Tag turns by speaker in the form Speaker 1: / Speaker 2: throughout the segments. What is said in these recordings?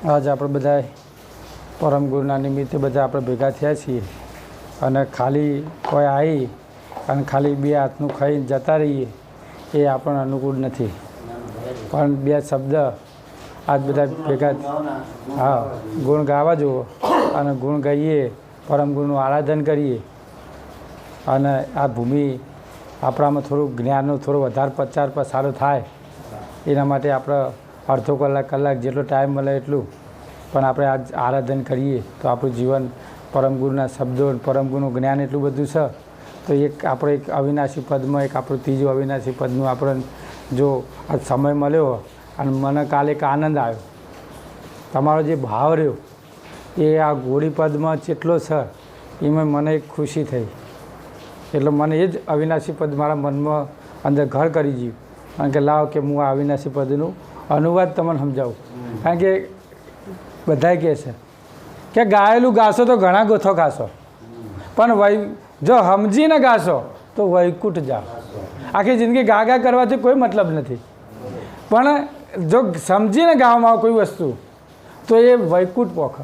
Speaker 1: આજ આપણે બધા પરમ ગુરુના નિમિત્તે બધા આપણે ભેગા થયા છીએ અને ખાલી કોઈ આવી અને ખાલી બે હાથનું ખાઈને જતા રહીએ એ આપણને અનુકૂળ નથી. પણ બે શબ્દ આજ બધા ભેગા હા ગુણ ગાવા જુઓ અને ગુણ ગાઈએ, પરમ ગુરુનું આરાધન કરીએ અને આ ભૂમિ આપણામાં થોડું જ્ઞાનનું થોડું વધારે પ્રચાર સારો થાય એના માટે આપણે અડધો કલાક જેટલો ટાઈમ મળે એટલું પણ આપણે આજ આરાધન કરીએ તો આપણું જીવન પરમ ગુરુના શબ્દો, પરમ ગુરુનું જ્ઞાન એટલું બધું છે તો એક આપણે એક અવિનાશી પદમાં એક આપણું ત્રીજું અવિનાશી પદનું આપણને જો આ સમય મળ્યો અને મને કાલે એક આનંદ આવ્યો, તમારો જે ભાવ રહ્યો એ આ ગોળી પદમાં જેટલો છે એમાં મને એક ખુશી થઈ. એટલે મને એ જ અવિનાશી પદ મારા મનમાં અંદર ઘર કરી ગયું કારણ કે લાવ કે હું આ અવિનાશી પદનું અનુવાદ તમને સમજાવું. કારણ કે બધા કહે છે કે ગાયેલું ગાશો તો ઘણા ગોથો ખાશો પણ જો સમજીને ગાશો તો વૈકુંઠ જાઓ. આખી જિંદગી ગા ગા કરવાથી કોઈ મતલબ નથી, પણ જો સમજીને ગાવામાં આવે કોઈ વસ્તુ તો એ વૈકુંઠ પોખે.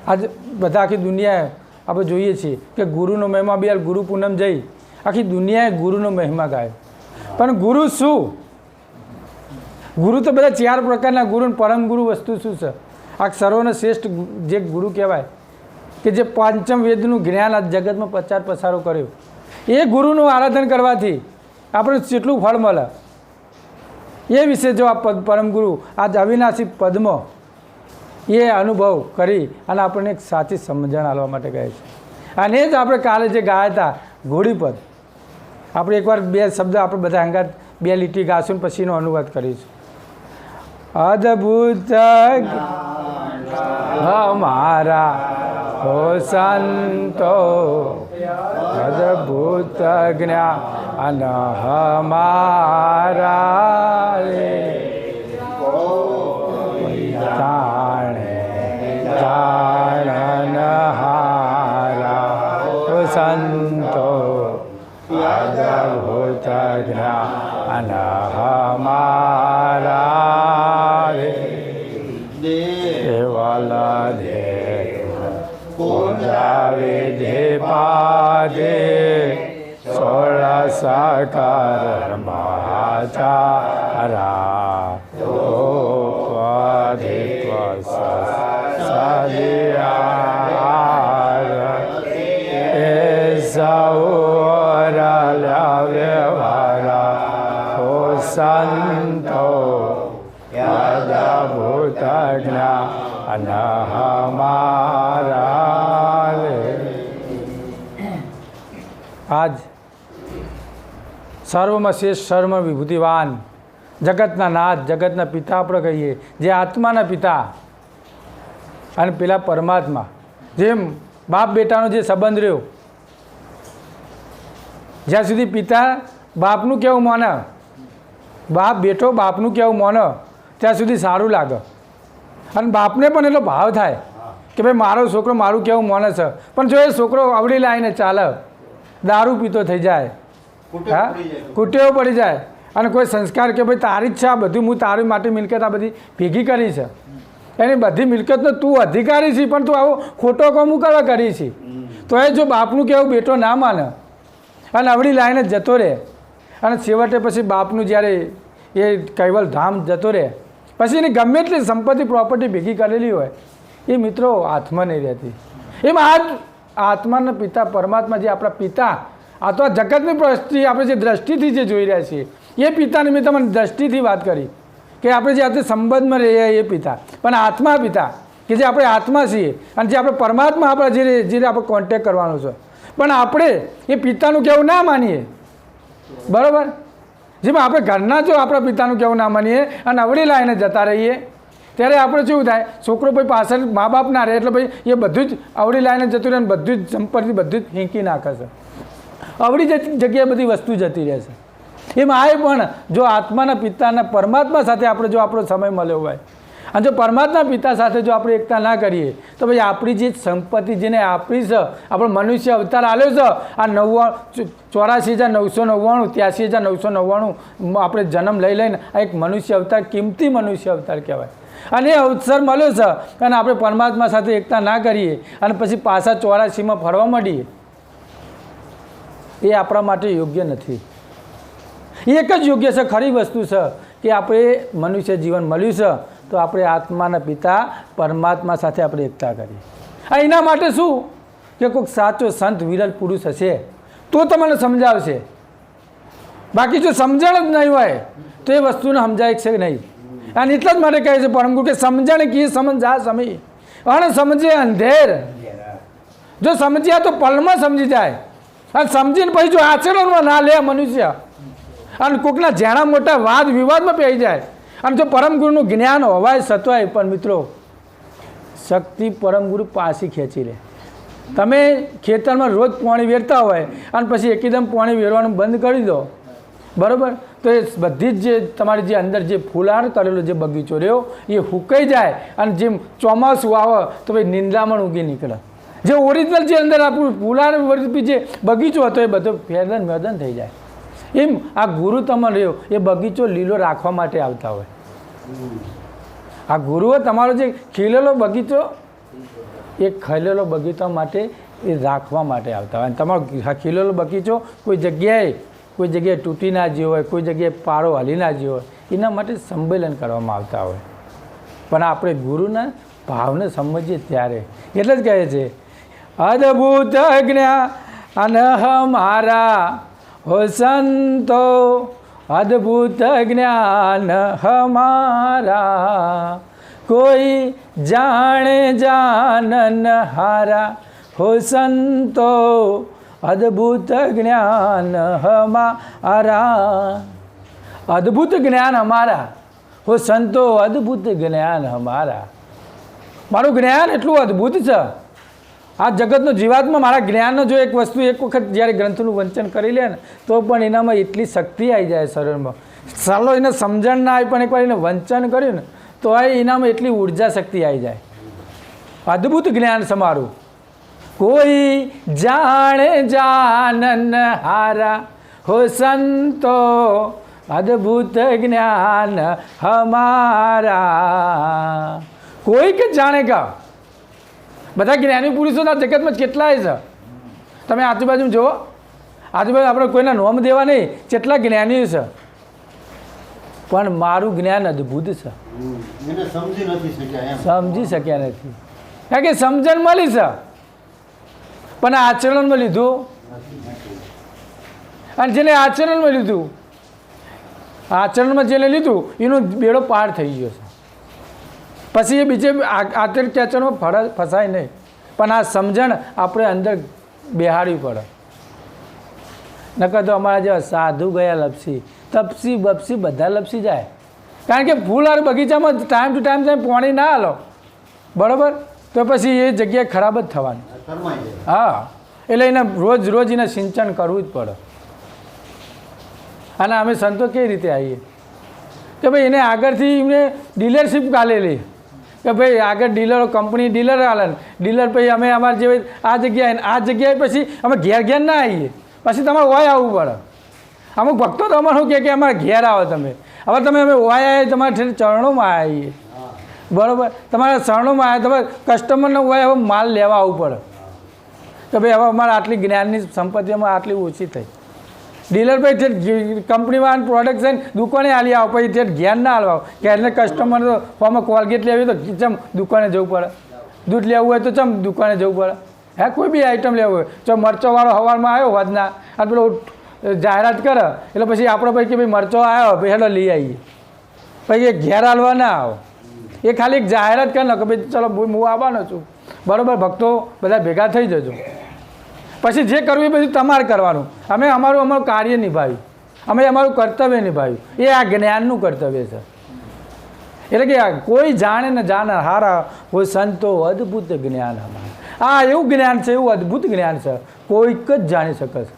Speaker 1: આજે બધા આખી દુનિયાએ આપણે જોઈએ છીએ કે ગુરુનો મહિમા બી ગુરુ પૂનમ જઈ આખી દુનિયાએ ગુરુનો મહિમા ગાયો. પણ ગુરુ શું? ગુરુ તો બધા 4 પ્રકારના ગુરુ. પરમ ગુરુ વસ્તુ શું છે? આ સર્વનો શ્રેષ્ઠ જે ગુરુ કહેવાય કે જે પાંચમ વેદનું જ્ઞાન આ જગતમાં પસારો કર્યો એ ગુરુનું આરાધન કરવાથી આપણે કેટલું ફળ મળે એ વિશે જો આ પરમ ગુરુ આ અવિનાશી પદમાં એ અનુભવ કરી અને આપણને એક સાચી સમજણ આપવા માટે કહે છે. અને જ આપણે કાલે જે ગાયા હતા ઘોડીપદ, આપણે એકવાર 2 શબ્દ આપણે બધા અંગાત 2 લીટી ગાશું પછીનો અનુવાદ કરીશું. અદ્ભુત હમારા હો સંતો અદ્ભુત જ્ઞાન હમારા રે જાણન હારા હો સંતો અદ્ભુત જ્ઞાન હમારા રે દેવાલા દે પૂજા વિધિ પાદે 16 સાકાર મહાચારા સંતો યદભૂત જ્ઞાન હમારા રે. આજ સર્વમાં શ્રેષ્ઠ સર્વ વિભૂતિવાન જગતના નાથ, જગતના પિતા આપણે કહીએ, જે આત્માના પિતા અને પેલા પરમાત્મા, જેમ બાપ બેટાનો જે સંબંધ રહ્યો, જ્યાં સુધી પિતા બાપનું કેવું માને, બાપ બેટો બાપનું કેવું માને ત્યાં સુધી સારું લાગે અને બાપને પણ એટલો ભાવ થાય કે ભાઈ મારો છોકરો મારું કેવું માને છે. પણ જો એ છોકરો અવળી લાવીને ચાલે, દારૂ પીતો થઈ જાય, હા કુટેવો પડી જાય અને કોઈ સંસ્કાર કે ભાઈ તારી જ છે આ બધું, હું તારી માટે મિલકત આ બધી ભેગી કરી છે, એની બધી મિલકતનો તું અધિકારી છે પણ તું આવો ખોટો કામ કરવા કરી છે, તો એ જો બાપનું કેવું બેટો ના માને અને અવળી લાઈને જતો રહે અને છેવટે પછી બાપનું જ્યારે એ કૈવલ ધામ જતો રહે પછી એની ગમે એટલી સંપત્તિ પ્રોપર્ટી ભેગી કરેલી હોય એ મિત્રો હાથમાં નહીં રહેતી. એમ આ આત્માના પિતા પરમાત્મા જે આપણા પિતા, આ તો આ જગતની દ્રષ્ટિ આપણે જે દ્રષ્ટિથી જે જોઈ રહ્યા છીએ એ પિતા નિમિત્તે મને દ્રષ્ટિથી વાત કરી કે આપણે જે આપણે સંબંધમાં રહીએ એ પિતા, પણ આત્મા પિતા કે જે આપણે આત્મા છીએ અને જે આપણે પરમાત્મા આપણા જે આપણે કોન્ટેક્ટ કરવાનો છે, પણ આપણે એ પિતાનું કહેવું ના માનીએ, બરાબર? જેમાં આપણે ઘરના જો આપણા પિતાનું કહેવું ના માનીએ અને અવળી લાઈને જતા રહીએ ત્યારે આપણે શું થાય, છોકરો ભાઈ પાછળ મા બાપ ના રહે એટલે ભાઈ એ બધું જ અવળી લાઈને જતું રહે અને બધું જ સંપત્તિ બધું જ ફીંકી નાખે છે, અવળી જગ્યાએ બધી વસ્તુ જતી રહે છે. એમ આ પણ જો આત્માના પિતાના પરમાત્મા સાથે આપણે જો આપણો સમય મળ્યો હોય અને જો પરમાત્મા પિતા સાથે જો આપણે એકતા ના કરીએ તો ભાઈ આપણી જે સંપત્તિ જેને આપી છે, આપણો મનુષ્ય અવતાર આવ્યો છે, આ 84,999 83,999 આપણે જન્મ લઈને આ એક મનુષ્ય અવતાર, કિંમતી મનુષ્ય અવતાર કહેવાય. અને એ અવસર મળ્યો છે અને આપણે પરમાત્મા સાથે એકતા ના કરીએ અને પછી પાછા 84માં ફરવા માંડીએ, એ આપણા માટે યોગ્ય નથી. એક જ યોગ્ય છે, ખરી વસ્તુ છે કે આપણે મનુષ્ય જીવન મળ્યું છે તો આપણે આત્માના પિતા પરમાત્મા સાથે આપણે એકતા કરીએ. એના માટે શું કે કોઈક સાચો સંત વિરલ પુરુષ હશે તો તમને સમજાવશે. બાકી જો સમજણ જ નહીં હોય તો એ વસ્તુને સમજાય છે નહીં. અને એટલા જ માટે કહે છે પરમગુરુ કે સમજણ કી સમજા સમી અણ સમજે અંધેર. જો સમજ્યા તો પલમાં સમજી જાય અને સમજીને પછી જો આચરણમાં ના લે મનુષ્ય અને કોઈકના ઝેણા મોટા વાદ વિવાદમાં પડી જાય અને જો પરમગુરુનું જ્ઞાન હોવાય સત્વાય પણ મિત્રો શક્તિ પરમગુરુ પાછી ખેંચી લે. તમે ખેતરમાં રોજ પાણી વેરતા હોય અને પછી એકદમ પાણી વેરવાનું બંધ કરી દો, બરાબર, તો એ બધી જ જે તમારી જે અંદર જે ફૂલાર કરેલો જે બગીચો રહ્યો એ હુકાઈ જાય અને જેમ ચોમાસું આવે તો ભાઈ નિંદામણ ઉગી નીકળે. જે ઓરિજિનલ જે અંદર આપણું ફૂલાર જે બગીચો હતો એ બધો ફેરદન મેદન થઈ જાય. એમ આ ગુરુ તમને રહ્યો એ બગીચો લીલો રાખવા માટે આવતા હોય. આ ગુરુઓ તમારો જે ખીલેલો બગીચો એ ખીલેલો બગીચા માટે એ રાખવા માટે આવતા હોય. અને તમારો ખીલેલો બગીચો કોઈ જગ્યાએ તૂટી ના ગયો હોય, કોઈ જગ્યાએ પારો હલી ના ગયો હોય, એના માટે સંમેલન કરવામાં આવતા હોય. પણ આપણે ગુરુના ભાવને સમજીએ ત્યારે એટલે જ કહે છે અદ્ભુત જ્ઞાન હમારા હો સંતો, અદ્ભુત જ્ઞાન હમારા કોઈ જાણે જાનન હારા હો સંતો, અદ્ભુત જ્ઞાન હમારા. અદ્ભુત જ્ઞાન અમારા હો સંતો, અદ્ભુત જ્ઞાન હમારા. મારું જ્ઞાન એટલું અદ્ભુત છે. આ જગતનો જીવાત્મા મારા જ્ઞાનનો જો એક વસ્તુ એક વખત જ્યારે ગ્રંથનું વંચન કરી લે ને તો પણ એનામાં એટલી શક્તિ આવી જાય શરીરમાં. ચાલો એને સમજણ ના આવી પણ એકવાર એને વંચન કર્યું ને તો એનામાં એટલી ઉર્જા શક્તિ આવી જાય. અદ્ભુત જ્ઞાન સમારું કોઈ જાણે જાનન હારા હો સંતો, અદ્ભુત જ્ઞાન હમારા. કોઈ કે જાણે કા બધા જ્ઞાની પુરુષોના જગતમાં કેટલાય છે. તમે આજુબાજુ જુઓ, આજુબાજુ આપણે કોઈના નોમ દેવા નહીં, કેટલા જ્ઞાનીઓ છે પણ મારું જ્ઞાન અદ્ભુત છે. સમજી શક્યા નથી કારણ કે સમજણ મળી છે પણ આચરણમાં લીધું. અને જેને આચરણમાં લીધું, આચરણમાં જેને લીધું એનો બેડો પાર થઈ ગયો છે. પછી એ બીજે આચર ખેંચણમાં ફસાય નહીં. પણ આ સમજણ આપણે અંદર બેહાડવી પડે. નકર તો અમારા જેવા સાધુ ગયા લપસી તપસી બપસી બધા લપસી જાય. કારણ કે ફૂલ આ બગીચામાં ટાઈમ ટુ ટાઈમ તમે પાણી ના હાલો, બરાબર, તો પછી એ જગ્યાએ ખરાબ જ થવાની. હા, એટલે એને રોજ એને સિંચન કરવું જ પડે. અને અમે સંતો કેવી રીતે આવીએ કે ભાઈ એને આગળથી એમને ડીલરશીપ કાઢેલી કે ભાઈ આગળ ડીલરો કંપની ડીલર હાલે ડીલર પછી અમે અમારે જે આ જગ્યાએ પછી અમે ઘેર ના આવીએ, પછી તમારે ઓય આવવું પડે. અમુક ભક્તો તો અમારે શું કહે કે અમારે ઘેર આવો તમે. હવે તમે અમે ઓય આવીએ તમારે ચરણોમાં આવીએ, બરાબર, તમારા ચરણોમાં આવ્યા તમારે કસ્ટમરને ઓય હવે માલ લેવા આવવું પડે કે ભાઈ હવે અમારે આટલી જ્ઞાનની સંપત્તિમાં આટલી ઓછી થઈ. ડીલર ભાઈ ઠેઠ કંપનીમાં પ્રોડક્શન દુકાને હાલી આવો, પછી ઠેઠ ઘેર ના હાલવા કે એને કસ્ટમર તો ફોર્માં કોલગેટ લેવી તો ચમ દુકાને જવું પડે, દૂધ લેવું હોય તો ચમ દુકાને જવું પડે. હે કોઈ બી આઈટમ લેવું હોય જો મરચોવાળો સવારમાં આવ્યો વધના અને પેલો જાહેરાત કરે એટલે પછી આપણે ભાઈ કે ભાઈ મરચો આવ્યો ભાઈ હેલો લઈ આવીએ, પછી એ ઘેર હાલવા ના આવો. એ ખાલી એક જાહેરાત કરે ને કે ભાઈ ચલો હું આવવાનો છું, બરાબર, ભક્તો બધા ભેગા થઈ જજો. પછી જે કરવું એ બધું તમારે કરવાનું. અમે અમારું કાર્ય નિભાવ્યું, અમે અમારું કર્તવ્ય નિભાવ્યું. એ આ જ્ઞાનનું કર્તવ્ય છે. એટલે કે કોઈ જાણે ને જાણે હારા કોઈ સંતો અદ્ભુત જ્ઞાન અમારા. આ એવું જ્ઞાન છે, એવું અદ્ભુત જ્ઞાન છે, કોઈક જ જાણી શકે છે,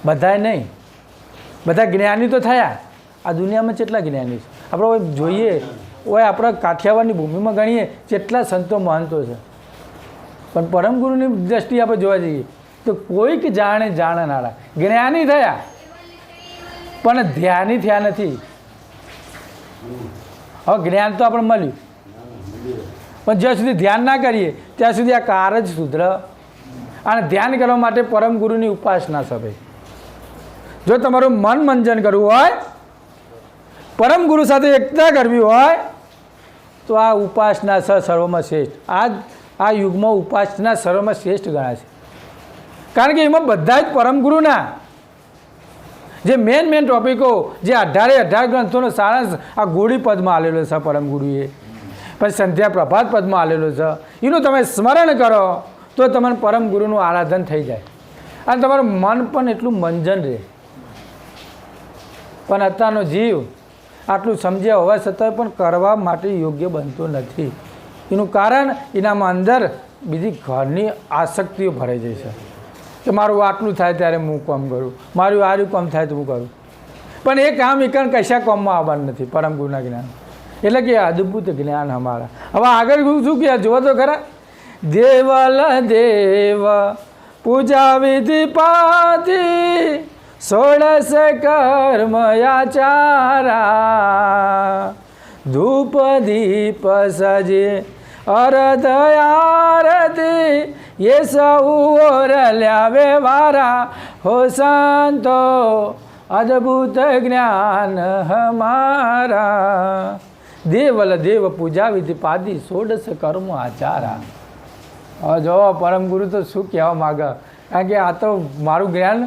Speaker 1: બધાય નહીં. બધા જ્ઞાની તો થયા, આ દુનિયામાં કેટલા જ્ઞાની છે આપણે જોઈએ હોય, આપણા કાઠિયાવાડની ભૂમિમાં ગણીએ કેટલા સંતો મહંતો છે. પણ પરમગુરુની દ્રષ્ટિએ આપણે જોવા જઈએ તો કોઈક જાણનારા જ્ઞાની થયા પણ ધ્યાની થયા નથી. હવે જ્ઞાન તો આપણે મળ્યું, પણ જ્યાં સુધી ધ્યાન ના કરીએ ત્યાં સુધી આ કાર જ સુધરે. અને ધ્યાન કરવા માટે પરમ ગુરુની ઉપાસના છે ભાઈ. જો તમારું મન મંજન કરવું હોય, પરમ ગુરુ સાથે એકતા કરવી હોય, તો આ ઉપાસના છે સર્વમાં શ્રેષ્ઠ. આ યુગમાં ઉપાસના સર્વમાં શ્રેષ્ઠ ગણાય છે. કારણ કે એમાં બધા જ પરમ ગુરુના જે મેન ટોપિકો, જે 18 ગ્રંથોનો સારાંશ આ ગોળી પદમાં આવેલો છે પરમ ગુરુએ, પછી સંધ્યા પ્રભાત પદમાં આવેલો છે. એનું તમે સ્મરણ કરો તો તમને પરમ ગુરુનું આરાધન થઈ જાય અને તમારું મન પણ એટલું મંજન રહે. પણ અત્યારનો જીવ આટલું સમજ્યા હોવા છતાં પણ કરવા માટે યોગ્ય બનતો નથી. એનું કારણ એનામાં અંદર બીજી ઘરની આસક્તિઓ ભરાઈ જાય છે કે મારું આટલું થાય ત્યારે હું કામ કરું, મારું આરું કામ થાય તો હું કરું. પણ એ કામ એકણ કશા કામમાં આવવાનું નથી પરમ ગુરુના જ્ઞાન. એટલે કે અદ્ભુત જ્ઞાન અમારા. હવે આગળ શું કહે જુઓ તો ખરા. દેવલ દેવ પૂજા વિધિ પાતી 16 કર્મ આચારા ધૂપ દીપ સજે અરધ આરતી ये સૌ ઓરલ્યા વ્યવહારા હો સંતો અદ્ભુત જ્ઞાન હમારા. દેવલ દેવ પૂજા વિધિ પાદી 16 કર્મ આચારા. હવે જો પરમ ગુરુ તો શું કહેવા માગે, કારણ કે આ તો મારું જ્ઞાન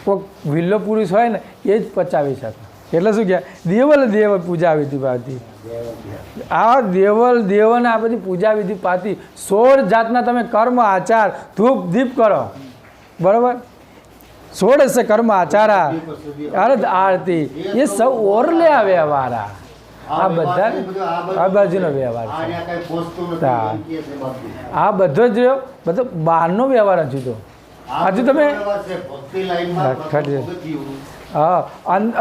Speaker 1: કોઈક વિલ્લો પુરુષ હોય ને એ જ પચાવી શકે. એટલે શું કહે દેવલ દેવ પૂજા વિધિ પાતી. આ દેવલ દેવને આ બધી પૂજા વિધિ પાતી 16 જાતના તમે કર્મ આચાર ધૂપ દીપ કરો, બરાબર. 16 કર્મ આચારા અર્ધ આરતી એ સૌ ઓરલ્યા વ્યવહારા. આ બધા આ બાજુનો વ્યવહાર છે. આ બધો જ રહ્યો, બધો બહારનો વ્યવહાર હજુ તો હજુ તમે હા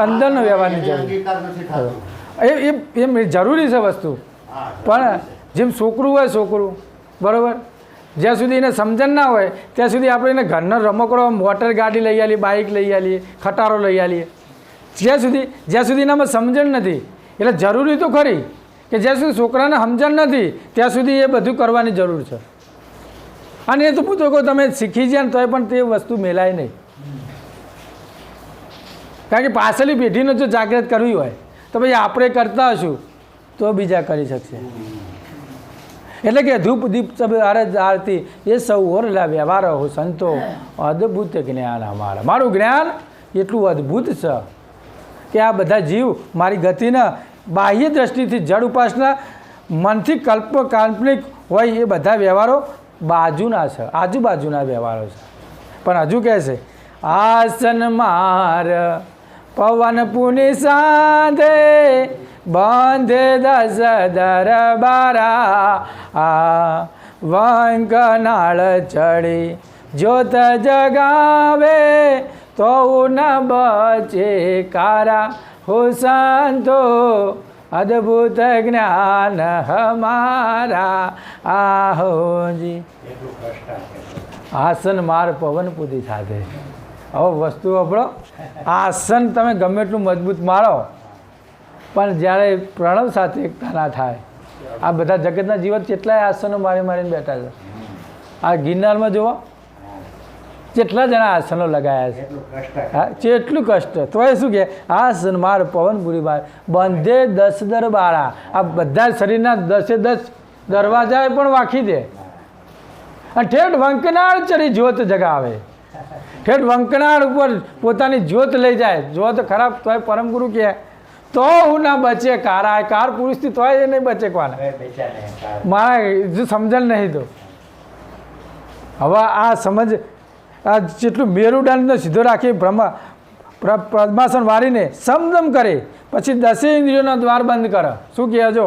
Speaker 1: અંદરનો વ્યવહારની જરૂર એમ જરૂરી છે વસ્તુ. પણ જેમ છોકરું હોય છોકરું, બરાબર, જ્યાં સુધી એને સમજણ ના હોય ત્યાં સુધી આપણે એને ઘરનો રમકડો મોટર ગાડી લઈ આવીએ, બાઇક લઈ આવીએ, ખટારો લઈ આવીએ. જ્યાં સુધી એનામાં સમજણ નથી. એટલે જરૂરી તો ખરી કે જ્યાં સુધી છોકરાને સમજણ નથી ત્યાં સુધી એ બધું કરવાની જરૂર છે. અને એ તો પૂછો કહો તમે શીખી જાય ને તોય પણ તે વસ્તુ મેલાય નહીં. કારણ કે પાછળની પેઢીને જો જાગૃત કરવી હોય તો ભાઈ આપણે કરતા હશું તો બીજા કરી શકશે. એટલે કે ધૂપ દીપ અરજ આરતી એ સૌ ઓરલા વ્યવહાર હો સંતો અદ્ભુત જ્ઞાન અમારા. મારું જ્ઞાન એટલું અદ્ભુત છે કે આ બધા જીવ મારી ગતિના બાહ્ય દ્રષ્ટિથી જડ ઉપાસના મનથી કાલ્પનિક હોય એ બધા વ્યવહારો બાજુના છે, આજુબાજુના વ્યવહારો છે. પણ હજુ કહે છે આસન માર પવન પુની સાંધે બાંધે 10 દરબારા આ વંકનાળ ચડી જ્યોત જગાવે તો ન બચે કારા હો સંતો અદ્ભુત જ્ઞાન હમારા આહોજી. આસન માર પવન પુરી સાથે. હવે વસ્તુ આપણો આસન તમે ગમે એટલું મજબૂત મારો પણ જ્યારે પ્રણવ સાથે એકતા ના થાય. આ બધા જગતના જીવન કેટલાય આસનો મારીને બેઠા છે. આ ગિરનારમાં જુઓ કેટલા જણા આસનો લગાવ્યા છે. હા કેટલું કષ્ટ. તો એ શું કહે આસન માર પવનપુરી બાર બંધે 10 દરબારા. આ બધા શરીરના 10 દરવાજા પણ વાંખી દે અને ઠેઠ વંકનાળ ચડી જ્યોત જગાવે. ઠેઠ વંકનાળ ઉપર પોતાની જ્યોત લઈ જાય. જો તો ખરાબ તોય પરમ ગુરુ કહે તો હું ના બચે કારા. કાર પુરુષથી તોય નહીં બચે કોને મારા જો સમજણ નહીં તો. હવે આ સમજ આ જેટલું મેરુદંડને સીધો રાખી પદ્માસન વાળીને સમદમ કરે પછી 10 ઇન્દ્રિયોના દ્વાર બંધ કરે. શું કહે જો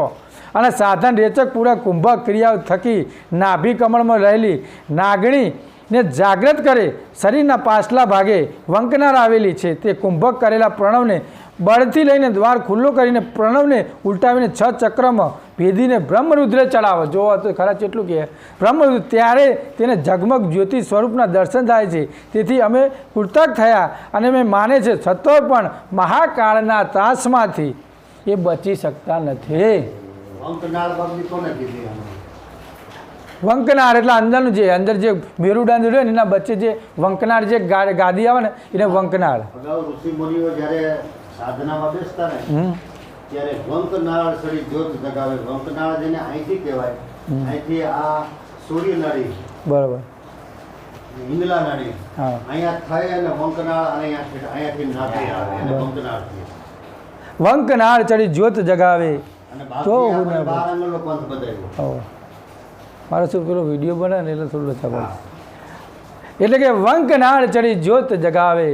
Speaker 1: અને સાધન રેચક પૂરા કુંભક ક્રિયાઓ થકી નાભી કમળમાં રહેલી નાગણીને જાગૃત કરે. શરીરના પાછલા ભાગે વંકનાર આવેલી છે તે કુંભક કરેલા પ્રણવને બળથી લઈને દ્વાર ખુલ્લો કરીને પ્રણવને ઉલટાવીને 6 ચક્રમાં ભેદીને બ્રહ્મરુદ્ર ચડાવો. જોવો તો ખરા કેટલું કહે બ્રહ્મરુદ્ર. ત્યારે તેને ઝગમગ જ્યોતિ સ્વરૂપના દર્શન થાય છે. તેથી અમે કૃતજ્ઞ થયા અને અમે માને છે છતાં પણ મહાકાળના ત્રાસમાંથી એ બચી શકતા નથી. વંકનાળ એટલે અંદરનું જે અંદર જે મેરુદંડ હોય ને એના વચ્ચે જે વંકનાળ જે ગાદી આવે ને એને વંકનાળ.
Speaker 2: ઋષિ મુનિઓ જ્યારે સાધનામાં બેસતા ને ત્યારે વંકનાળ સડી જ્યોત જગાવે. વંકનાળ જેને અહીંથી કહેવાય, અહીંથી આ સૂર્ય નાડી
Speaker 1: બરોબર
Speaker 2: હિંગલા નાડી
Speaker 1: હા
Speaker 2: અહીંયા થાય અને વંકનાળ અને અહીંયાથી નાડી આવે અને વંકનાળ થાય.
Speaker 1: વંકનાળ ચડી જ્યોત જગાવે
Speaker 2: અને
Speaker 1: તો
Speaker 2: બાકી
Speaker 1: હું
Speaker 2: આપણે 12 આંગળનો પંથ બતાવ્યો.
Speaker 1: મારો શું પેલો વિડીયો બને ને એટલે થોડું ખબર એટલે કે વંકનાળ ચડી જ્યોત જગાવે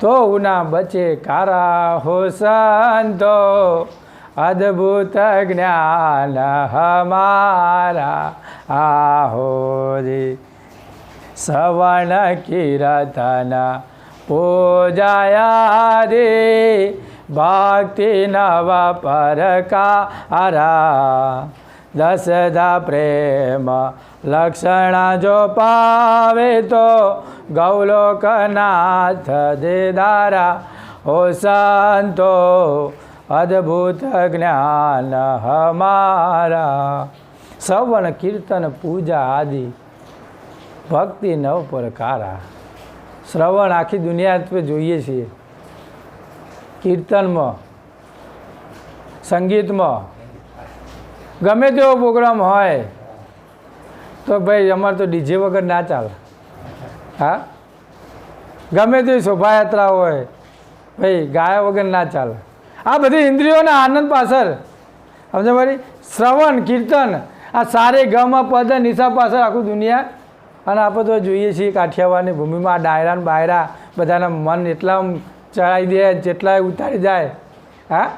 Speaker 1: તો ઉના બચે કારા હો સંતો અદ્ભુત જ્ઞાન હમારા આહો રે સવર્ણ કીર્તન પૂજાયા રે ભક્તિ નવ પરકારા દસદા પ્રેમ લક્ષણ જો પાવે તો ગૌલોકનાથ દેદારા હો સંતો અદ્ભુત જ્ઞાન હમારા સવર્ણ કીર્તન પૂજા આદિ ભક્તિ નવ પ્રકારા. શ્રવણ આખી દુનિયા આપણે જોઈએ છીએ, કીર્તનમાં, સંગીતમાં, ગમે તેવો પ્રોગ્રામ હોય તો ભાઈ અમારે તો ડીજે વગર ના ચાલે. હા, ગમે તેવી શોભાયાત્રા હોય ભાઈ ગાયા વગર ના ચાલે. આ બધી ઇન્દ્રિયોના આનંદ પાછળ સમજો મારી શ્રવણ કીર્તન આ સારે ગમાં પદ નિશા પાછળ આખું દુનિયા. અને આપણે તો જોઈએ છીએ કાઠિયાવાડની ભૂમિમાં આ ડાયરા ને બાયરા બધાના મન એટલા ચડાવી દે જેટલા ઉતારી જાય. હા,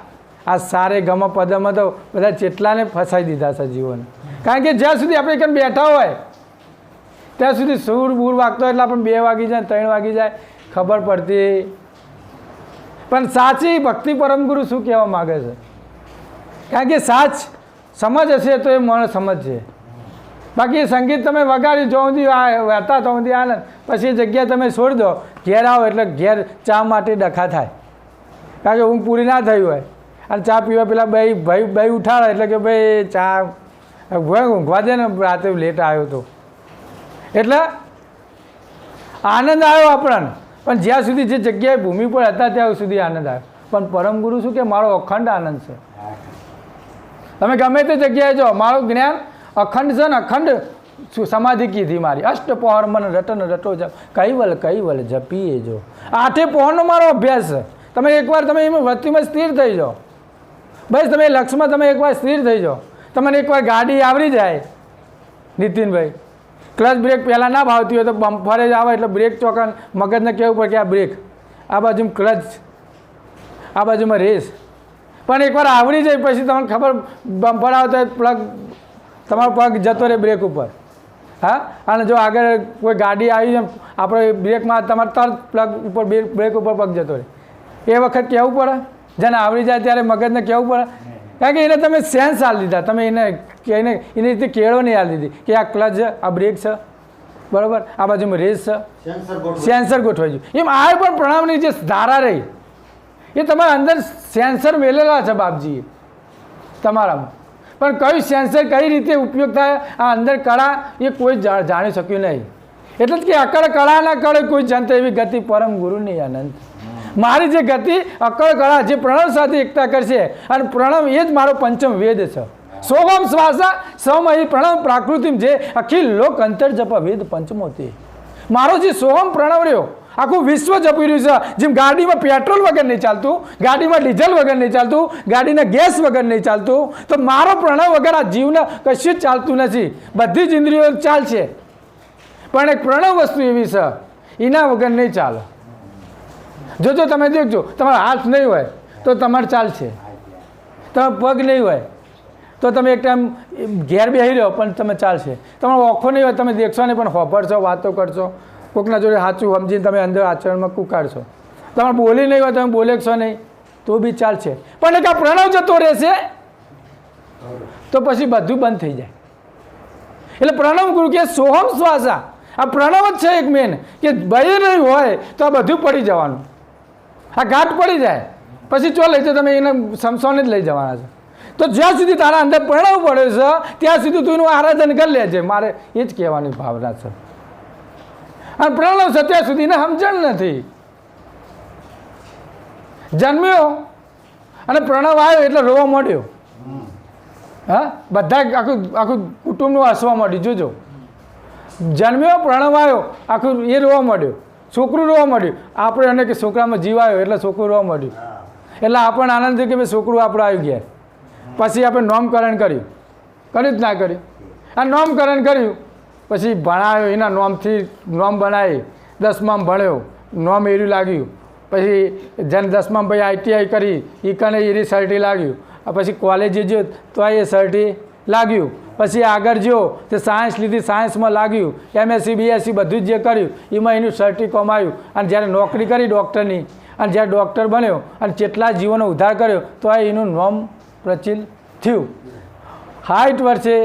Speaker 1: આ સારે ગમ પદમાં તો બધા જેટલાને ફસાઈ દીધા છે જીવન. કારણ કે જ્યાં સુધી આપણે કંઈ બેઠા હોય ત્યાં સુધી સૂર બૂર વાગતો એટલે આપણે 2 વાગી જાય 3 વાગી જાય ખબર પડતી. પણ સાચી ભક્તિ પરમગુરુ શું કહેવા માગે છે? કારણ કે સાચ સમજ હશે તો એ મને સમજશે. બાકી સંગીત તમે વગાડી જો સુધી વહેતા તો સુધી આનંદ, પછી એ જગ્યા તમે છોડી દો, ઘેર આવો એટલે ઘેર ચા માટે ડખા થાય. કારણ કે ઊંઘ પૂરી ના થઈ હોય અને ચા પીવા પેલા ભાઈ ઉઠાડે એટલે કે ભાઈ ચા ઊંઘવા દે ને, રાતે લેટ આવ્યો તો એટલે આનંદ આવ્યો આપણને. પણ જ્યાં સુધી જે જગ્યાએ ભૂમિ પર હતા ત્યાં સુધી આનંદ આવ્યો. પણ પરમગુરુ શું કે મારો અખંડ આનંદ છે. તમે ગમે તે જગ્યાએ જાઓ મારું જ્ઞાન અખંડ છે ને. અખંડ સમાધિ કીધી મારી અષ્ટપહોર મન રટન રટો જપ કૈવલ જપીએ જો. 8 પહોરનો મારો અભ્યાસ છે. તમે એકવાર તમે એમાં વૃત્તિમાં સ્થિર થઈ જાઓ, બસ તમે લક્ષ્યમાં તમે એકવાર સ્થિર થઈ જાઓ. તમને એકવાર ગાડી આવડી જાય નીતિનભાઈ, ક્લચ બ્રેક પહેલાં ના ભાવતી હોય તો બમ્પરે જ આવે એટલે બ્રેક ચોકન મગજને કહેવું પડે કે આ બ્રેક, આ બાજુમાં ક્લચ, આ બાજુમાં રેસ. પણ એકવાર આવડી જાય પછી તમને ખબર બમ્પર આવે તો પ્લગ તમારો પગ જતો રહે બ્રેક ઉપર. હા, અને જો આગળ કોઈ ગાડી આવી જાય આપણે બ્રેકમાં તમારે તરત પ્લગ ઉપર બ્રેક ઉપર પગ જતો રહે. એ વખત કહેવું પડે, જેને આવડી જાય ત્યારે મગજને કહેવું પડે. કારણ કે એને તમે સેન્સ આલી દીધા, તમે એની રીતે કેળો નહીં આલી દીધી કે આ ક્લચ છે, આ બ્રેક છે, બરાબર, આ બાજુમાં રેસ છે, સેન્સર ગોઠવાઈ ગયું. એમ આ પણ પ્રણામની જે ધારા રહી એ તમારા અંદર સેન્સર મેલેલા છે બાપજીએ તમારામાં. પણ કયું સેન્સર કઈ રીતે ઉપયોગ થાય આ અંદર કળા એ કોઈ જાણી શક્યું નહીં. એટલે જ કે અકળ કળા ના કળે કોઈ જંત એવી ગતિ પરમ ગુરુ નહીં અનંત. મારી જે ગતિ અકળ કળા જે પ્રણવ સાથે એકતા કરશે અને પ્રણવ એ જ મારો પંચમ વેદ છે. સોહમ શ્વાસા સમય પ્રણવ પ્રાકૃતિમ જે અખિલ લોક અંતર જપ વેદ પંચમો તે મારો જે સોહમ પ્રણવ રહ્યો આખું વિશ્વ જપી રહ્યું છે. જેમ ગાડીમાં પેટ્રોલ વગર નહીં ચાલતું, ગાડીમાં ડીઝલ વગર નહીં ચાલતું, ગાડીના ગેસ વગર નહીં ચાલતું, તો મારો પ્રણવ વગર આ જીવને કશું જ ચાલતું નથી. બધી જ ઇન્દ્રિયો ચાલશે પણ એક પ્રણવ વસ્તુ એવી છે એના વગર નહીં ચાલે. જોજો તમે દેખજો, તમારા હાથ નહીં હોય તો તમારે ચાલશે, તમારા પગ નહીં હોય તો તમે એક ટાઈમ ઘેર બેસી રહ્યો પણ તમે ચાલશે. તમારો ઓખો નહીં હોય તમે દેખશો નહીં પણ હોભરશો, વાતો કરશો, કોકના જોડે સાચું સમજીને તમે અંદર આચરણમાં કુકાડશો. તમારે બોલી નહીં હોય તમે બોલેશો નહીં તો બી ચાલશે. પણ એક આ પ્રણવ જતો રહેશે તો પછી બધું બંધ થઈ જાય. એટલે પ્રણવ ગુરુ કે સોહમ શ્વાસા આ પ્રણવ જ છે એક મેન કે ભય નહીં હોય તો આ બધું પડી જવાનું, આ ઘાટ પડી જાય. પછી ચો લઈ તો તમે એને સમસાને જ લઈ જવાના છો. તો જ્યાં સુધી તારા અંદર પ્રણવ પડે છે ત્યાં સુધી તું એનું આરાધન કરી લેજે. મારે એ જ કહેવાની ભાવના છે. અને પ્રણવ છે ત્યાં સુધી એને સમજણ નથી. જન્મ્યો અને પ્રણવ આવ્યો એટલે રોવા માંડ્યો. હા, બધા આખું કુટુંબનું હસવા માંડ્યું. જોજો, જન્મ્યો પ્રણવ આવ્યો આખું એ રોવા માંડ્યો, છોકરું રોવા માંડ્યું. આપણે એને કે છોકરામાં જીવ આવ્યો એટલે છોકરું રોવા માંડ્યું. એટલે આપણને આનંદ થયો કે ભાઈ છોકરું આપણે આવી ગયા. પછી આપણે નામકરણ કર્યું જ ના કર્યું. આ નામકરણ કર્યું પછી ભણાવ્યો, એના નામથી નામ બનાવી, 10માં ભણ્યો, નામ એર્યું લાગ્યું. પછી જેને 10માં ભાઈ ITI કરી એ કને એરી સર્ટી લાગ્યું. પછી કોલેજે જો તો એ સર્ટી લાગ્યું. પછી આગળ જો તે સાયન્સ લીધી, સાયન્સમાં લાગ્યું. MSc BSc બધું જ જે કર્યું એમાં એનું સર્ટી કમાયું. અને જ્યારે નોકરી કરી ડૉક્ટરની અને જ્યારે ડૉક્ટર બન્યો અને કેટલા જીવોનો ઉદ્ધાર કર્યો તો એનું નામ પ્રચલિત થયું. 60 વર્ષે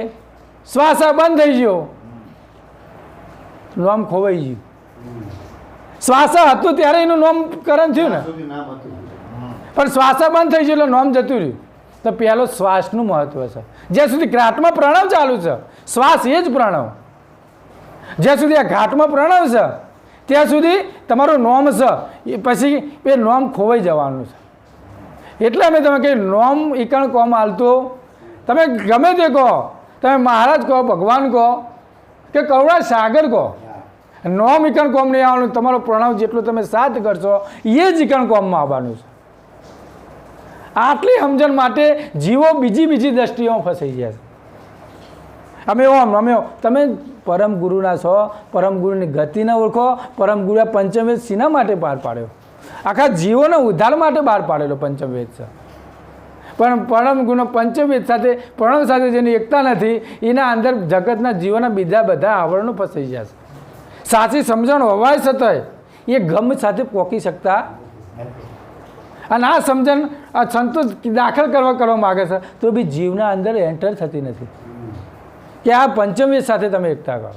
Speaker 1: શ્વાસ બંધ થઈ ગયો, નામ ખોવાઈ ગયું. શ્વાસ હતું ત્યારે એનું નામકરણ થયું ને, પણ શ્વાસ બંધ થઈ ગયો એટલે નામ જતું રહ્યું. તો પહેલો શ્વાસનું મહત્વ છે. જ્યાં સુધી ઘાટમાં પ્રણવ ચાલુ છે, શ્વાસ એ જ પ્રણવ. જ્યાં સુધી આ ઘાટમાં પ્રણવ છે ત્યાં સુધી તમારું નોમ છે, એ પછી એ નોમ ખોવાઈ જવાનું છે. એટલે અમે તમે કહી નોમ ઈકણ કોમ હાલતો, તમે ગમે તે કહો, તમે મહારાજ કહો, ભગવાન કહો કે કરુણા સાગર કહો, નોમ ઈકણ કોમ નહીં આવવાનું. તમારો પ્રણવ જેટલો તમે સાથ કરશો એ જ ઈકણ કોમમાં આવવાનું છે. આટલી સમજણ માટે જીવો બીજી દ્રષ્ટિઓમાં ફસાઈ ગયા છે. અમે તમે પરમ ગુરુના છો, પરમ ગુરુની ગતિને ઓળખો. પરમ ગુરુએ પંચમવેદ શીના માટે બહાર પાડ્યો? આખા જીવોના ઉદ્ધાર માટે બહાર પાડેલો પંચમવેદ છે. પણ પરમ ગુરુનો પંચમવેદ સાથે પ્રણવ સાથે જેની એકતા નથી, એના અંદર જગતના જીવોના બીજા બધા આવરણો ફસાઈ ગયા છે. સાચી સમજણ હોવાય છતાંય એ ગમ સાથે પોકી શકતા. અને આ સમજણ આ સંતો દાખલ કરવા માગે છે તો બી જીવના અંદર એન્ટર થતી નથી કે આ પંચમવેદ સાથે તમે એકતા કરો.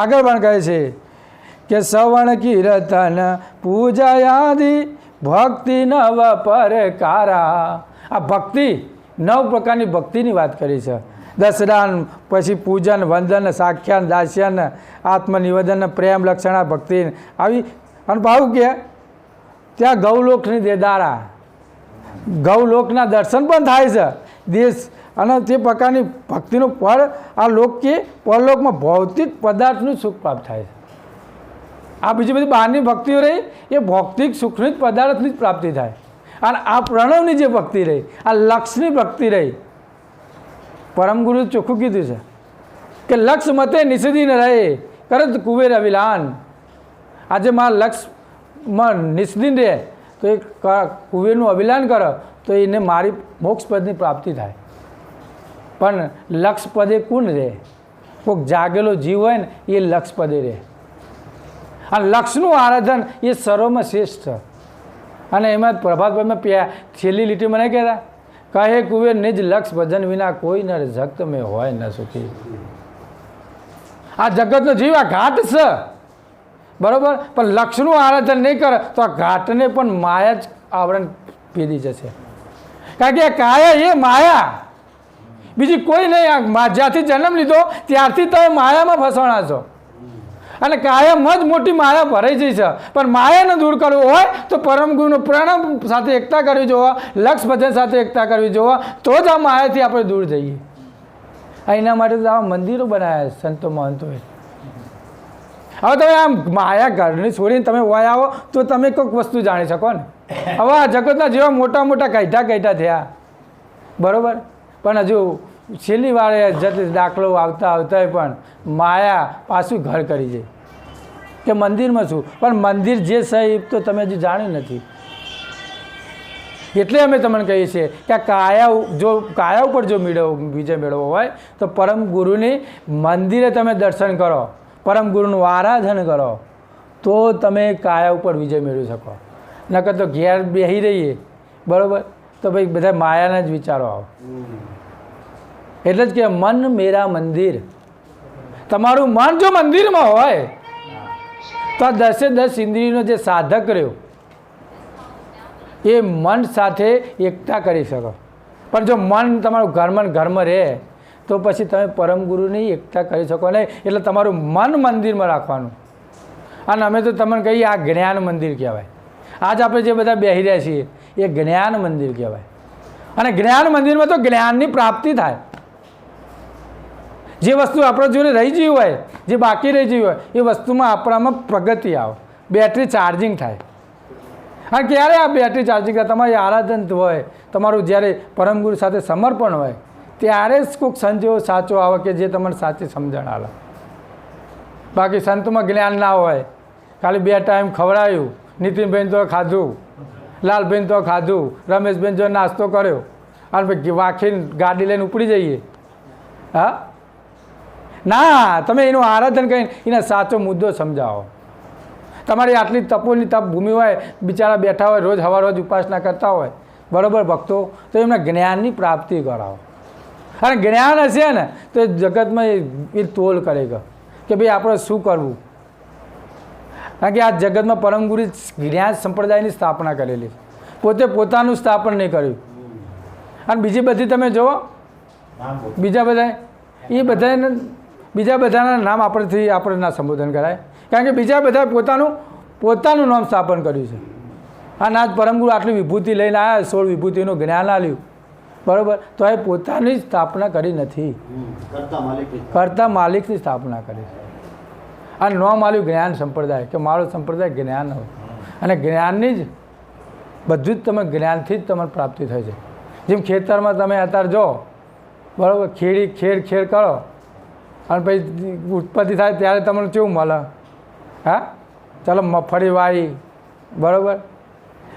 Speaker 1: આગળ પણ કહે છે કે શ્રવણ કીર્તન પૂજાયાદિ ભક્તિ નવ પરકારા. આ ભક્તિ 9 પ્રકારની ભક્તિની વાત કરી છે. દસદાન, પછી પૂજન, વંદન, સાખ્યાન, દાસ્યાન, આત્મનિવેદન, પ્રેમ, લક્ષણા, ભક્તિ આવી. અને ભાવું કે ત્યાં ગૌલોકની દેદારા, ગૌલોકના દર્શન પણ થાય છે. દેશ અને તે પ્રકારની ભક્તિનું ફળ આ લોક કે પરલોકમાં ભૌતિક પદાર્થનું સુખ પ્રાપ્ત થાય છે. આ બીજી બધી બહારની ભક્તિઓ રહી એ ભૌતિક સુખની જ પદાર્થની જ પ્રાપ્તિ થાય. અને આ પ્રણવની જે ભક્તિ રહી, આ લક્ષની ભક્તિ રહી, પરમ ગુરુએ ચોખ્ખું કીધું છે કે લક્ષ મતે નિષેધી ન રહે કરત કુબેર અવિલાન. આજે મારા લક્ષમાં નિષેધી રહે તો એ કુબેરનું અવિલાન કરો તો એને મારી મોક્ષપદની પ્રાપ્તિ થાય. પણ લક્ષપદે કોણ રહે? કોઈક જાગેલો જીવ હોય ને એ લક્ષપદે રહે. આ લક્ષનું આરાધન એ સર્વમાં શ્રેષ્ઠ છે. અને એમાં પ્રભાતભાઈમાં છેલ્લી લીટી મને કહેતા કહે કુબેર નિજ લક્ષ ભજન વિના કોઈ ન જગત મેં હોય ન સુખી. આ જગતનો જીવ આ ઘાટ છે બરાબર, પણ લક્ષનું આરાધન નહીં કરે તો આ ઘાટને પણ માયા જ આવરણ ભેદી જશે. કારણ કે આ કાયા એ માયા, બીજી કોઈ નહીં. આ જ્યાંથી જન્મ લીધો ત્યારથી તમે માયામાં ફસવાના છો. અને કાયમ જ મોટી માયા ભરાઈ જઈ છે. પણ માયાને દૂર કરવું હોય તો પરમ ગુરુનો પ્રણામ સાથે એકતા કરવી જોવા, લક્ષ ભજન સાથે એકતા કરવી જોવા, તો જ આ માયાથી આપણે દૂર જઈએ. એના માટે તો આવા મંદિરો બનાવ્યા સંતો મહંતોએ. હવે તમે આમ માયા ઘરની છોડીને તમે વય આવો તો તમે કોઈક વસ્તુ જાણી શકો ને. હવે આ જગતના જેવા મોટા મોટા કૈઠા થયા બરાબર, પણ હજુ છેલ્લી વારે જતી દાખલો આવતા પણ માયા પાછું ઘર કરી જાય કે મંદિરમાં છું, પણ મંદિર જે છે એ તો તમે હજુ જાણ્યું નથી. એટલે અમે તમને કહીએ છીએ કે આ કાયા ઉપર જો વિજય મેળવવો હોય તો પરમ ગુરુની મંદિરે તમે દર્શન કરો, પરમ ગુરુનું આરાધન કરો, તો તમે કાયા ઉપર વિજય મેળવી શકો. નકર તો ઘેર બેસી રહીએ બરાબર તો ભાઈ બધા માયાના જ વિચારો આવે. એટલે જ કે મન મેરા મંદિર. તમારું મન જો મંદિરમાં હોય તો આ 10 ઇન્દ્રિયનો જે સાધક રહ્યો એ મન સાથે એકતા કરી શકો. પણ જો મન તમારું ઘરમાં રહે તો પછી તમે પરમ ગુરુની એકતા કરી શકો નહીં. એટલે તમારું મન મંદિરમાં રાખવાનું. અને અમે તો તમને કહીએ આ જ્ઞાન મંદિર કહેવાય. આજ આપણે જે બધા બેસી રહ્યા છીએ એ જ્ઞાન મંદિર કહેવાય. અને જ્ઞાન મંદિરમાં તો જ્ઞાનની પ્રાપ્તિ થાય. જે વસ્તુ આપણા જોડે રહી ગઈ હોય, જે બાકી રહી ગઈ હોય, એ વસ્તુમાં આપણામાં પ્રગતિ આવે, બેટરી ચાર્જિંગ થાય. અને ક્યારે આ બેટરી ચાર્જિંગ થાય? તમારી આરાધન હોય, તમારું જ્યારે પરમગુરુ સાથે સમર્પણ હોય, ત્યારે જ કોઈક સંજોગ સાચો આવે કે જે તમને સાચી સમજણ આવે. બાકી સંતમાં જ્ઞાન ના હોય, ખાલી 2 ટાઈમ ખવડાયું, નીતિનભાઈ તો ખાધું, લાલભાઈ તો ખાધું, રમેશભાઈ જો નાસ્તો કર્યો, અને પછી વાખીને ગાડી લઈને ઉપડી જઈએ. હા ના, તમે એનું આરાધન કરીને એને સાચો મુદ્દો સમજાવો. તમારી આટલી તપોની તપ ભૂમિ હોય, બિચારા બેઠા હોય, રોજ રોજ ઉપાસના કરતા હોય, બરાબર ભક્તો, તો એમને જ્ઞાનની પ્રાપ્તિ કરાવો. અને જ્ઞાન હશે ને તો એ જગતમાં એ તોલ કરેગા કે ભાઈ આપણે શું કરવું. કારણ કે આ જગતમાં પરમગુરુ જ્ઞાન સંપ્રદાયની સ્થાપના કરેલી, પોતે પોતાનું સ્થાપન નહીં કર્યું. અને બીજી બધી તમે જુઓ, બીજા બધાના નામ આપણે ના સંબોધન કરાય. કારણ કે બીજા બધા પોતાનું નામ સ્થાપન કર્યું છે. અને આજ પરમગુરુ આટલી વિભૂતિ લઈને આવ્યા, 16 વિભૂતિનું જ્ઞાન આપ્યું, બરાબર, તો એ પોતાની સ્થાપના કરી નથી, કરતા માલિકની સ્થાપના કરી છે. અને નામ આપ્યું જ્ઞાન સંપ્રદાય, કે મારો સંપ્રદાય જ્ઞાન હોય. અને જ્ઞાનની જ બધું જ તમે જ્ઞાનથી જ તમને પ્રાપ્તિ થાય છે. જેમ ખેતરમાં તમે અત્યારે જો, બરાબર, ખેડ કરો અને પછી ઉત્પત્તિ થાય ત્યારે તમને કેવું મળે? હા, ચાલો મગફળી વાવી, બરાબર,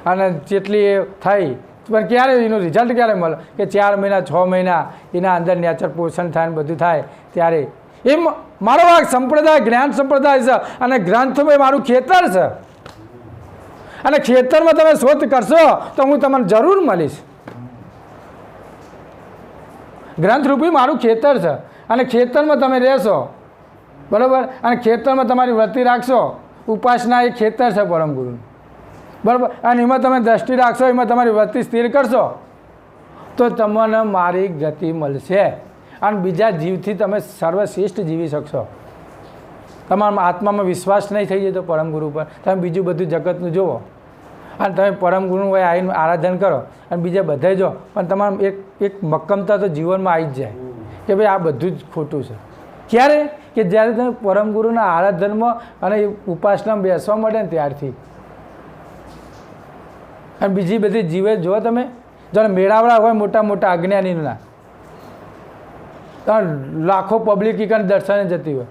Speaker 1: અને જેટલી એ થઈ, પણ ક્યારે એનું રિઝલ્ટ ક્યારે મળે? કે 4 મહિના 6 મહિના એના અંદર નેચર પોષણ થાય ને બધું થાય ત્યારે. એ મારો આ સંપ્રદાય જ્ઞાન સંપ્રદાય છે. અને ગ્રંથમાં મારું ખેતર છે. અને ખેતરમાં તમે શોધ કરશો તો હું તમને જરૂર મળીશ. ગ્રંથરૂપી મારું ખેતર છે. અને ખેતરમાં તમે રહેશો, બરાબર, અને ખેતરમાં તમારી વૃત્તિ રાખશો. ઉપાસના એ ખેતર છે પરમગુરુનું, બરાબર. અને એમાં તમે દ્રષ્ટિ રાખશો, એમાં તમારી વૃત્તિ સ્થિર કરશો તો તમને મારી ગતિ મળશે. અને બીજા જીવથી તમે સર્વશ્રેષ્ઠ જીવી શકશો. તમારા આત્મામાં વિશ્વાસ નહીં થઈ જાય તો પરમગુરુ પર તમે બીજું બધું જગતનું જુઓ, અને તમે પરમગુરુનું હોય આવીને આરાધન કરો, અને બીજા બધાય જો, પણ તમારા એક મક્કમતા તો જીવનમાં આવી જ જાય કે ભાઈ આ બધું જ ખોટું છે. ક્યારે? કે જ્યારે તમે પરમગુરુના આરાધનમાં અને ઉપાસનામાં બેસવા મળે ને ત્યારથી. અને બીજી બધી જીવે જો તમે જ્યારે મેળાવડા હોય મોટા મોટા અજ્ઞાનીના, લાખો પબ્લિક ઇકન દર્શને જતી હોય,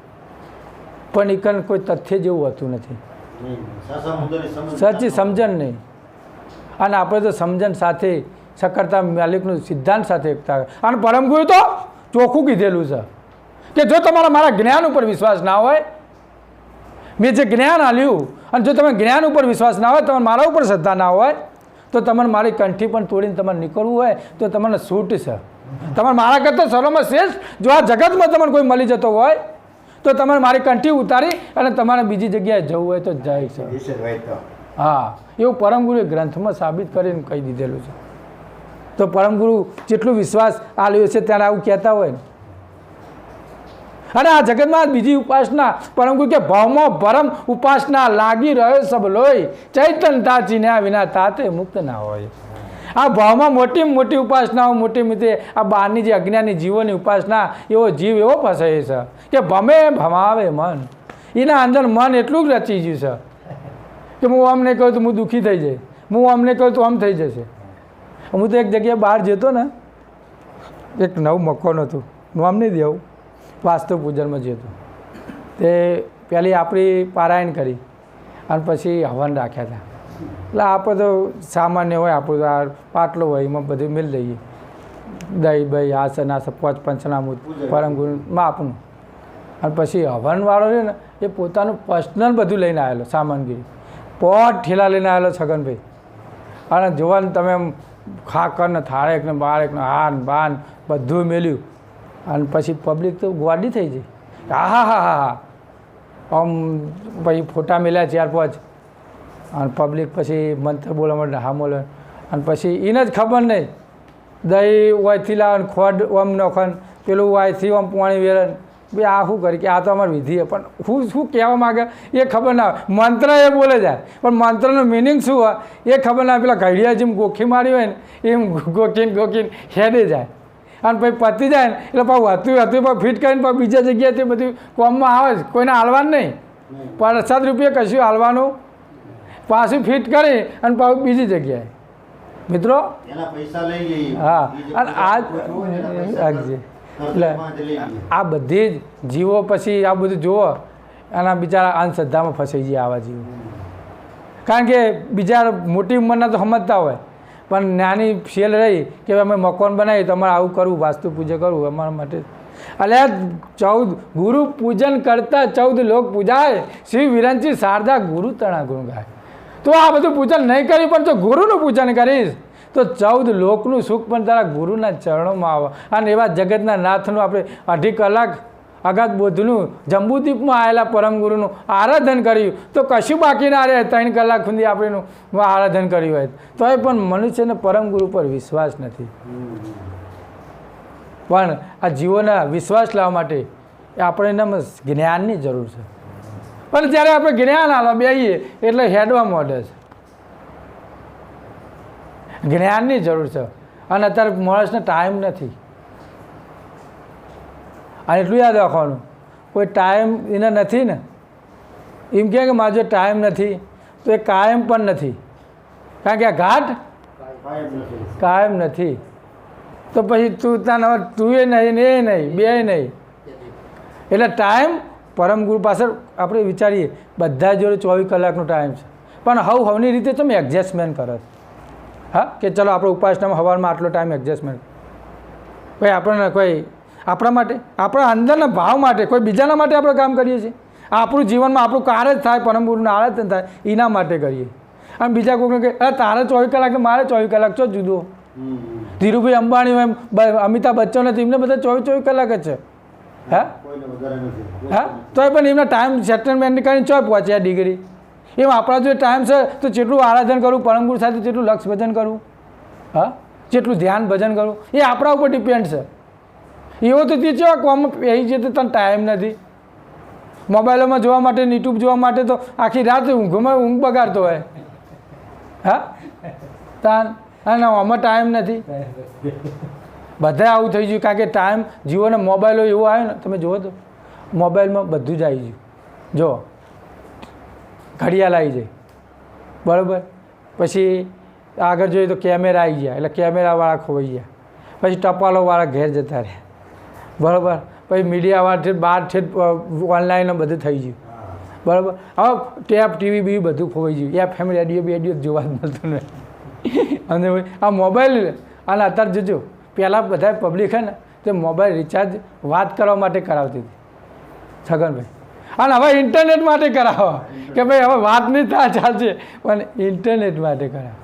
Speaker 1: પણ ઇકન કોઈ તથ્ય જેવું હોતું નથી, સાચી સમજણ નહીં. અને આપણે તો સમજણ સાથે સકરતા માલિકનું સિદ્ધાંત સાથે એકતા. અને પરમગુરુ તો ચોખ્ખું કીધેલું છે કે જો તમારા મારા જ્ઞાન ઉપર વિશ્વાસ ના હોય, મેં જે જ્ઞાન આપ્યું, અને જો તમે જ્ઞાન ઉપર વિશ્વાસ ના હોય, તમારે મારા ઉપર શ્રદ્ધા ના હોય, તો તમારે મારી કંઠી પણ તોડીને તમારે નીકળવું હોય તો તમને છૂટ છે. તમારે મારા કરતાં સર્વમાં શ્રેષ્ઠ જો આ જગતમાં તમને કોઈ મળી જતો હોય તો તમારે મારી કંઠી ઉતારી અને તમારે બીજી જગ્યાએ જવું હોય તો જાય છે. હા, એવું પરમગુરુએ ગ્રંથમાં સાબિત કરીને કહી દીધેલું છે. તો પરમગુરુ જેટલું વિશ્વાસ આલ્યો છે ત્યારે આવું કહેતા હોય ને. અને આ જગતમાં બીજી ઉપાસના, પરમગુરુ કે ભાવમાં ભરમ ઉપાસના લાગી રહ્યો સબ લોય, ચૈતનતા ચીન્યા વિના તાતે મુક્ત ના હોય. આ ભાવમાં મોટી ઉપાસનાઓ, મોટી મોટી આ બહારની જે અજ્ઞાની જીવોની ઉપાસના, એવો જીવ એવો ફસાય છે કે ભમાવે મન. એના અંદર મન એટલું જ રચી ગયું છે કે હું આમ નહીં કહું તો હું દુઃખી થઈ જાય, હું આમ નહીં કહું તો આમ થઈ જશે. હું તો એક જગ્યાએ બહાર જતો ને, એક નવું મકાન હતું, હું આમ નહીં દેવું, વાસ્તુ પૂજનમાં જતો. તે પહેલી આપણી પારાયણ કરી અને પછી હવન રાખ્યા હતા. એટલે આપણે તો સામાન્ય હોય, આપણું આ પાટલો હોય એમાં બધું મિલ દઈએ, દહીં બહી આસન 5 પંચનામું પરમગુરુમાં આપનું. અને પછી હવનવાળો છે ને એ પોતાનું પર્સનલ બધું લઈને આવેલો, સામાનગીરી પોટ ઠેલા લઈને આવેલો છગનભાઈ. અને જોવાનું તમે એમ ખાકર ને થાળેક ને બાળક ને હાન બાન બધું મેલ્યું. અને પછી પબ્લિક તો ગોડી થઈ જાય, હા આમ પછી ફોટા મેલ્યા 4-5. અને પબ્લિક પછી મંત્ર બોલવા માટે હા બોલે, અને પછી એને જ ખબર નહીં દહીં ઓયથી લાવે ખોડ ઓમ નોખન પેલું વાયથી આમ પાણી વેરણ બે આ શું કરી કે આ તો અમારી વિધિ છે પણ શું કહેવા માગે એ ખબર ના હોય મંત્ર એ બોલે જાય પણ મંત્રનો મિનિંગ શું હોય એ ખબર ના પેલા ઘડિયા જેમ ગોખી મારી હોય ને એમ ગોખીને હેડે જાય અને પછી પતી જાય ને એટલે પાછું હતું પાછું ફિટ કરીને પાછું બીજા જગ્યાએ તે બધું કોમમાં આવે જ કોઈને હાલવાનું નહીં પ્રસાદ રૂપિયા કશું હાલવાનું પાછું ફિટ કરી અને પાછું બીજી જગ્યાએ મિત્રો હા અને આ એટલે આ બધી જ જીવો પછી આ બધું જુઓ અને બિચારા અંધશ્રદ્ધામાં ફસાઈ જાય આવા જીવો કારણ કે બીજા મોટી ઉંમરના તો સમજતા હોય પણ નાની શેલ રહી કે અમે મકાન બનાવીએ તો અમારે આવું કરવું વાસ્તુ પૂજા કરવું અમારા માટે એટલે 14 ગુરુ પૂજન કરતા 14 લોક પૂજાય શ્રી વિરંચી શારદા ગુરુ તણા ગુણ ગાય તો આ બધું પૂજન નહીં કરી પણ જો ગુરુનું પૂજન કરીશ તો 14 લોકનું સુખ પણ તારા ગુરુના ચરણોમાં આવે અને એવા જગતના નાથનું આપણે 2.5 કલાક અગાધ બોધનું જંબુદ્વીપમાં આવેલા પરમ ગુરુનું આરાધન કર્યું તો કશું બાકી ના રહે 3 કલાક સુધી આપણે આરાધન કર્યું હોય તો એ પણ મનુષ્યને પરમ ગુરુ પર વિશ્વાસ નથી પણ આ જીવોના વિશ્વાસ લાવવા માટે આપણે એનામાં જ્ઞાનની જરૂર છે પણ જ્યારે આપણે જ્ઞાન આલવા બેસીએ એટલે હેડવા માંડે છે જ્ઞાનની જરૂર છે અને અત્યારે માણસને ટાઈમ નથી અને એટલું યાદ રાખવાનું કોઈ ટાઈમ એને નથી ને એમ કહે કે મારો ટાઈમ નથી તો એ કાયમ પણ નથી કારણ કે આ ઘાટ કાયમ નથી તો પછી તું એ નહીં ને એ નહીં બે નહીં એટલે ટાઈમ પરમ ગુરુ પાછળ આપણે વિચારીએ બધા જોડે 24 કલાકનો ટાઈમ છે પણ હવની રીતે તમે એડજસ્ટમેન્ટ કરો હા કે ચલો આપણે ઉપાસનામાં સવારમાં આટલો ટાઈમ એડજસ્ટમેન્ટ ભાઈ આપણને કોઈ આપણા માટે આપણા અંદરના ભાવ માટે કોઈ બીજાના માટે આપણે કામ કરીએ છીએ આપણું જીવનમાં આપણું કાર્ય જ થાય પરમ ગુરુનું આરાધન થાય એના માટે કરીએ અને બીજા કોઈને કે અરે તારે 24 કલાક તો મારે 24 કલાક છો જુદો ધીરુભાઈ અંબાણી હોય અમિતાભ બચ્ચન નથી એમને બધા 24 કલાક જ છે હા હા તો પણ એમના ટાઈમ સેટલમેન્ટ કરીને ચો પહોંચ્યા ડિગ્રી એમ આપણા જો ટાઈમ છે તો જેટલું આરાધન કરવું પરમ ગુરુ સાથે જેટલું લક્ષ ભજન કરવું હા જેટલું ધ્યાન ભજન કરવું એ આપણા ઉપર ડિપેન્ડ છે એવો તો તે કેવા કોમ એ છે તો તને ટાઈમ નથી મોબાઈલોમાં જોવા માટે યુટ્યુબ જોવા માટે તો આખી રાત ઊંઘ બગાડતો હોય હા તાન અને આમાં ટાઈમ નથી બધા આવું થઈ ગયું કારણ કે ટાઈમ જીવોને મોબાઈલો એવો આવ્યો ને તમે જુઓ તો મોબાઈલમાં બધું જ આવી ગયું જો ઘડિયાળ આવી જાય બરાબર પછી આગળ જોઈએ તો કેમેરા આવી ગયા એટલે કેમેરાવાળા ખોવાઈ ગયા પછી ટપાલોવાળા ઘેર જતા રહ્યા બરાબર પછી મીડિયાવાળા છે બહાર છે ઓનલાઈન બધું થઈ ગયું બરાબર હવે ટેપ ટીવી બી બધું ખોવાઈ ગયું FM રેડિયો જોવા જ મળતું નહીં અને આ મોબાઈલ અને અત્યારે જોજો પહેલાં બધા પબ્લિક છે ને તે મોબાઈલ રિચાર્જ વાત કરવા માટે કરાવતી હતી છગનભાઈ અને હવે ઇન્ટરનેટ માટે કરાવો કે ભાઈ હવે વાત નહીં થાય ચાલશે પણ ઇન્ટરનેટ માટે કરાવો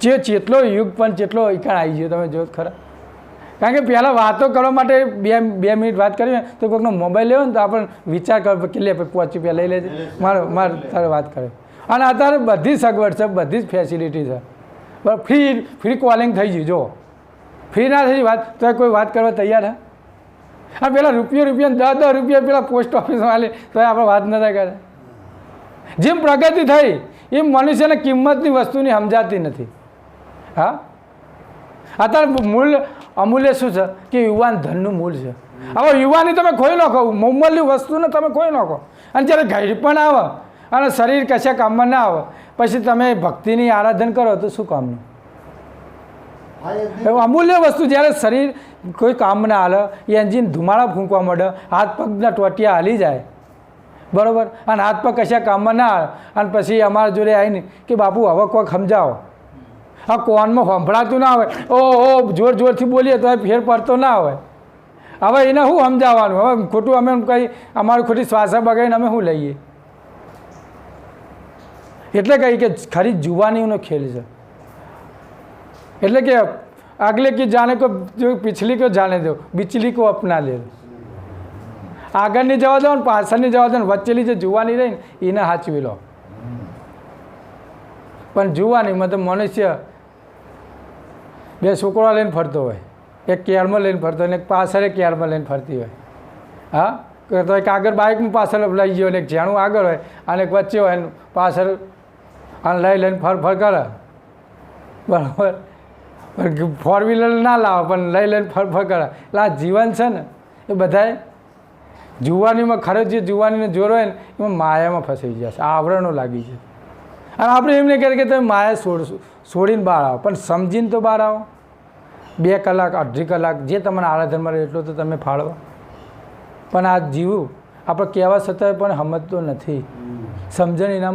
Speaker 1: જેટલો યુગ પણ જેટલો ઇકાણ આવી ગયો તમે જો ખરા કારણ કે પહેલાં વાતો કરવા માટે બે મિનિટ વાત કરવી તો કોઈકનો મોબાઈલ લેવો ને તો આપણે વિચાર કરો કે લે ₹5 લઈ લેજે મારે તારે વાત કરે અને અત્યારે બધી સગવડ છે બધી જ ફેસિલિટી છે બરાબર ફ્રી કોલિંગ થઈ ગયું જો ફ્રી ના થઈ વાત તો કોઈ વાત કરવા તૈયાર હા અને પેલા રૂપિયા 10 રૂપિયા પેલા પોસ્ટ ઓફિસમાં લે તો આપણે વાત નતા કરે જેમ પ્રગતિ થઈ એમ મનુષ્યને કિંમતની વસ્તુની સમજાતી નથી હા અત્યારે મૂળ અમૂલ્ય શું છે કે યુવાન ધનનું મૂળ છે હવે યુવાની તમે ખોઈ નાખો મૂલ્યની વસ્તુને તમે ખોઈ નાખો અને જ્યારે ઘડી પણ આવે અને શરીર કશા કામમાં ના આવે પછી તમે ભક્તિની આરાધન કરો તો શું કામનું અમૂલ્ય વસ્તુ જ્યારે શરીર કોઈ કામ ના હાલે એ એન્જિન ધુમાડા ફૂંકવા માંડે હાથ પગના ટોટિયા હાલી જાય બરાબર અને હાથ પગ કશા કામમાં ના આવે અને પછી અમારા જોડે આવીને કે બાપુ હવે કોઈક સમજાવો આ કોનમાં સંભળાતું ના આવે ઓ જોરથી બોલીએ તો ફેર પડતો ના હોય હવે એને શું સમજાવવાનું હવે ખોટું અમે કંઈ અમારું ખોટી શ્વાસા બગાડીને અમે શું લઈએ એટલે કહી કે ખરી જુવાનીનો ખેલ છે એટલે કે આગલે की जाने को जो पिछली को जाने दो बिचली को अपना ले लो આગળની જવા દો ને પાછળની જવા દો ને વચ્ચેલી જે જુવાની રહી ને એને સાચવી લો પણ જુવાનીમાં તો મનુષ્ય બે છોકરા લઈને ફરતો હોય, એક કેરમાં લઈને ફરતો હોય ને એક પાછળ કેરમાં લઈને ફરતી હોય. હા, તો એક આગળ બાઇકનું પાછળ લઈ ગયો ને એક જેણું આગળ હોય અને એક વચ્ચે હોય ને પાછળ અને લઈને ફર કરે, બરાબર. ફોર વ્હીલર ના લાવે પણ લઈને ફર કરે. એટલે આ જીવન છે ને એ બધાએ જુવાનીમાં ખરેખર જે જુવાનીનો જોર હોય ને એમાં માયામાં ફસાઈ જશે, આવરણો લાગી છે. અને આપણે એમ નહીં કરીએ કે તમે માયા છોડીને બહાર આવો, પણ સમજીને તો બહાર આવો. 2 કલાક 2.5 કલાક જે તમને આરાધનમાં રહે એટલો તો તમે ફાળવો. પણ આ જીવું આપણે કહેવા છતાંય પણ સમજતો નથી. સમજણ એના